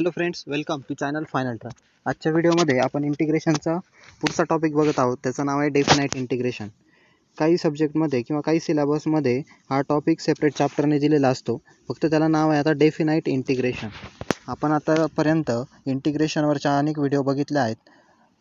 Hello friends, welcome to channel final track. आजच्या व्हिडिओमध्ये आपण इंटिग्रेशनचा पुढचा टॉपिक बघत आहोत. त्याचं नाव आहे डेफिनाइट इंटिग्रेशन. काही सब्जेक्टमध्ये किंवा काही सिलेबसमध्ये हा टॉपिक सेपरेट चॅप्टरने दिलेला असतो. फक्त त्याला नाव आहे आता डेफिनाइट इंटिग्रेशन. आपण आतापर्यंत इंटिग्रेशनवरच्या अनेक व्हिडिओ बघितले आहेत.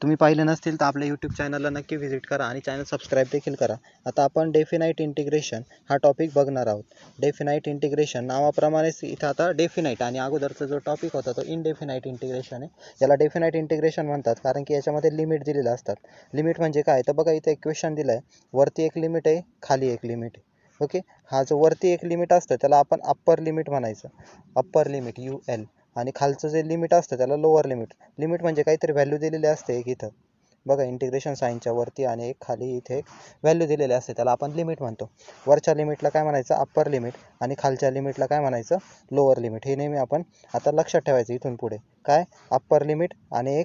तुम्ही पाहिले नसतील तर आपल्या यूट्यूब चॅनलला नक्की व्हिजिट करा आणि चॅनल सबस्क्राईब देखील करा. आता आपण डेफिनाइट इंटिग्रेशन हा टॉपिक बघणार आहोत. डेफिनाइट इंटिग्रेशन नावाप्रमाणेच इथं आता डेफिनाइट आणि अगोदरचा जो टॉपिक होता तो इनडेफिनाइट इंटिग्रेशन आहे. याला डेफिनाइट इंटिग्रेशन म्हणतात कारण की याच्यामध्ये लिमिट दिलेले असतात. लिमिट म्हणजे काय तर बघा, इथे एक क्वेश्चन दिला आहे. वरती एक लिमिट आहे, खाली एक लिमिट आहे. ओके, हा जो वरती एक लिमिट असतं त्याला आपण अप्पर लिमिट म्हणायचं. Upper limit UL. आणि खालचं जे लिमिट असतं त्याला लोअर लिमिट. लिमिट म्हणजे काहीतरी व्हॅल्यू दिलेली असते एक इथं बघा, इंटिग्रेशन साईनच्या वरती आणि एक खाली इथे एक व्हॅल्यू दिलेली असते, त्याला आपण लिमिट म्हणतो. वरच्या लिमिटला काय म्हणायचं, अप्पर लिमिट, आणि खालच्या लिमिटला काय म्हणायचं, लोअर लिमिट. हे नेहमी आपण आता लक्षात ठेवायचं इथून पुढे. काय, अप्पर लिमिट आणि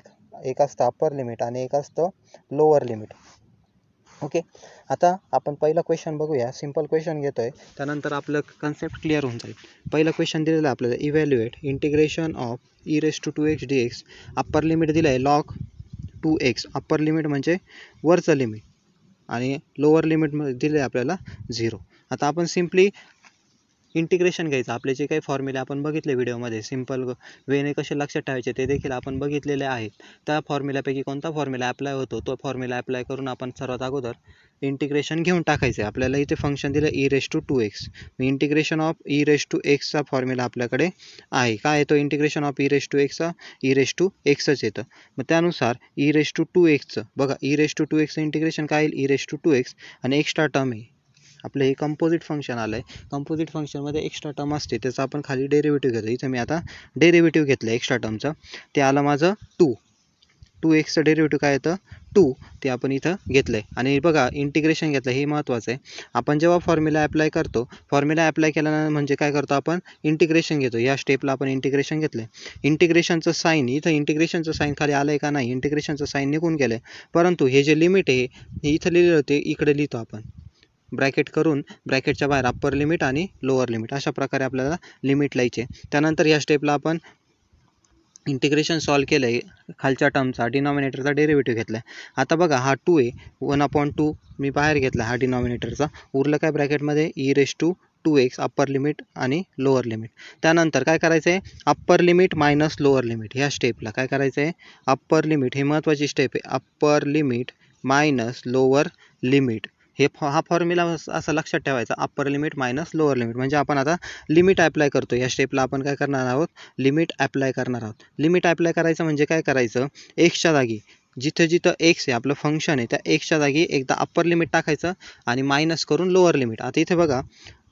एक असतं अप्पर लिमिट आणि एक असतं लोअर लिमिट. ओके, आता आपण पहिला क्वेश्चन बघूया. सिंपल क्वेश्चन घेतोय, त्यानंतर आपलं कन्सेप्ट क्लिअर होऊन जाईल. पहिला क्वेश्चन दिलेला आहे आपल्याला, evaluate integration of e⁻²x dx. Upper limit दिलं आहे log 2x. अप्पर लिमिट म्हणजे वरचं लिमिट आणि लोअर लिमिट दिले आपल्याला 0. आता आपण सिम्पली इंटिग्रेशन घ्यायचं. आपले जे काही फॉर्म्युले आपण बघितले व्हिडिओमध्ये, सिम्पल वेने कसे लक्षात ठेवायचे ते देखील आपण बघितलेले आहेत. त्या फॉर्म्युल्यापैकी कोणता फॉर्म्युला अप्लाय होतो तो फॉर्म्युला अप्लाय करून आपण सर्वात अगोदर इंटिग्रेशन घेऊन टाकायचं आहे. आपल्याला इथे फंक्शन दिलं e⁻²x. इंटिग्रेशन ऑफ e⁻x चा फॉर्म्युला आपल्याकडे आहे. काय येतो इंटिग्रेशन ऑफ e⁻x चा, e⁻x येतं. मग त्यानुसार e⁻²x बघा, e⁻2x इंटिग्रेशन काय येईल, e⁻2x आणि एक्स्ट्रा टर्म आहे आपलं, हे कंपोजिट फंक्शन आलं आहे. कंपोजिट फंक्शनमध्ये एक्स्ट्रा टर्म असते, त्याचं आपण खाली डेरिव्हेटिव्ह घेतो. इथं मी आता डेरिव्हेटिव्ह घेतलं आहे एक्स्ट्रा टर्मचं. ते आलं माझं 2x डेरिव्हेटिव्ह काय येतं 2, ते आपण इथं घेतलं आहे. आणि बघा इंटिग्रेशन घेतलं, हे महत्त्वाचं आहे. आपण जेव्हा फॉर्म्युला अप्लाय करतो, फॉर्म्युला अप्लाय केल्यानंतर म्हणजे काय करतो आपण, इंटिग्रेशन घेतो. या स्टेपला आपण इंटिग्रेशन घेतलं आहे. इंटिग्रेशनचं साईन इथं, इंटिग्रेशनचं साईन खाली आलं आहे का नाही, इंटिग्रेशनचं साईन निघून गेलं आहे. परंतु हे जे लिमिट आहे हे इथं लिहिलं होते, इकडे लिहितो आपण ब्रॅकेट करून. ब्रॅकेटच्या बाहेर अप्पर लिमिट आणि लोअर लिमिट अशा प्रकारे आपल्याला लिमिट लिहायचे. त्यानंतर या स्टेपला आपण इंटिग्रेशन सॉल्व केलं आहे. खालच्या टर्मचा डिनॉमिनेटरचा डेरिव्हेटिव्ह घेतला आहे. आता बघा हा 2 आहे, 1/2 मी बाहेर घेतला हा डिनॉमिनेटरचा. उरलं काय ब्रॅकेटमध्ये, e⁻²x अप्पर लिमिट आणि लोअर लिमिट. त्यानंतर काय करायचं आहे, upper limit minus lower limit. ह्या स्टेपला काय करायचं आहे, अप्पर लिमिट, हे महत्त्वाची स्टेप आहे, upper limit minus lower limit. हा फॉर्म्युला असं लक्षात ठेवायचा, upper limit minus lower limit. म्हणजे आपण आता लिमिट अप्लाय करतो. या स्टेपला आपण काय करणार आहोत, लिमिट अप्लाय करणार आहोत. लिमिट अप्लाय करायचं म्हणजे काय करायचं, एक्सच्या जागी जिथं एक्स आहे आपलं फंक्शन आहे, त्या एक्सच्या जागी एकदा अप्पर लिमिट टाकायचं आणि मायनस करून लोअर लिमिट. आता इथे बघा,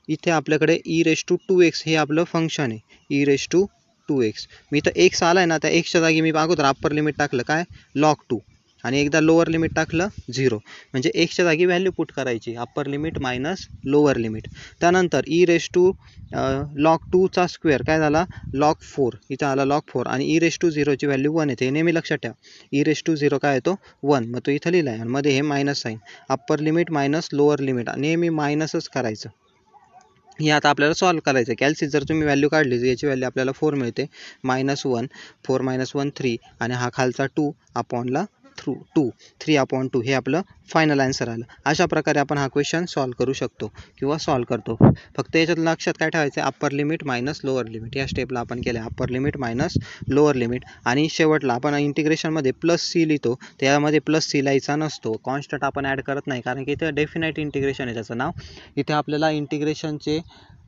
इथे आपल्याकडे e⁻²x हे आपलं फंक्शन आहे, e⁻²x. मी इथं एक्स आला आहे ना, त्या एक्सच्या जागी मी अगोदर अप्पर लिमिट टाकलं काय, log 2, आणि एकदा लोअर लिमिट टाकलं 0. म्हणजे एक्सच्या जागी व्हॅल्यू पुट करायची, upper limit minus lower limit. त्यानंतर e⁻log 2चा स्क्वेअर काय झाला, log 4. इथं आला log 4 आणि e⁻0ची व्हॅल्यू 1 येते. हे नेहमी लक्षात ठेवा, e⁻0 काय येतो 1. मग तो इथं लिहिला आहे आणि मध्ये हे minus sign, upper limit minus lower limit, नेहमी मायनसच करायचं. हे आता आपल्याला सॉल्व करायचं आहे. कॅल्सी जर तुम्ही व्हॅल्यू काढली तर याची व्हॅल्यू आपल्याला 4 मिळते, -1, 4 - 1 3, आणि हा खालचा 2/2, 3/2 हे आपलं फायनल आन्सर आलं. अशा प्रकारे आपण हा क्वेश्चन सॉल्व करू शकतो किंवा सॉल्व करतो. फक्त याच्यात लक्षात काय ठेवायचं आहे, upper limit minus lower limit. या स्टेपला आपण केलं आहे upper limit minus lower limit. आणि शेवटला आपण इंटिग्रेशनमध्ये +c लिहितो, त्यामध्ये +c लिहायचा नसतो. कॉन्स्टंट आपण ॲड करत नाही कारण की इथं डेफिनाइट इंटिग्रेशन आहे त्याचं नाव. इथे आपल्याला इंटिग्रेशनचे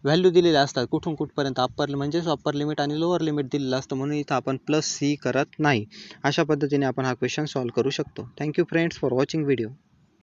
व्हॅल्यू दिलेले असतात, कुठून कुठपर्यंत, म्हणजेच अप्पर लिमिट आणि लोअर लिमिट दिलेलं असतं, म्हणून इथं आपण +c करत नाही. अशा पद्धतीने आपण हा क्वेश्चन सॉल्व करू शकतो. Thank you friends for watching video.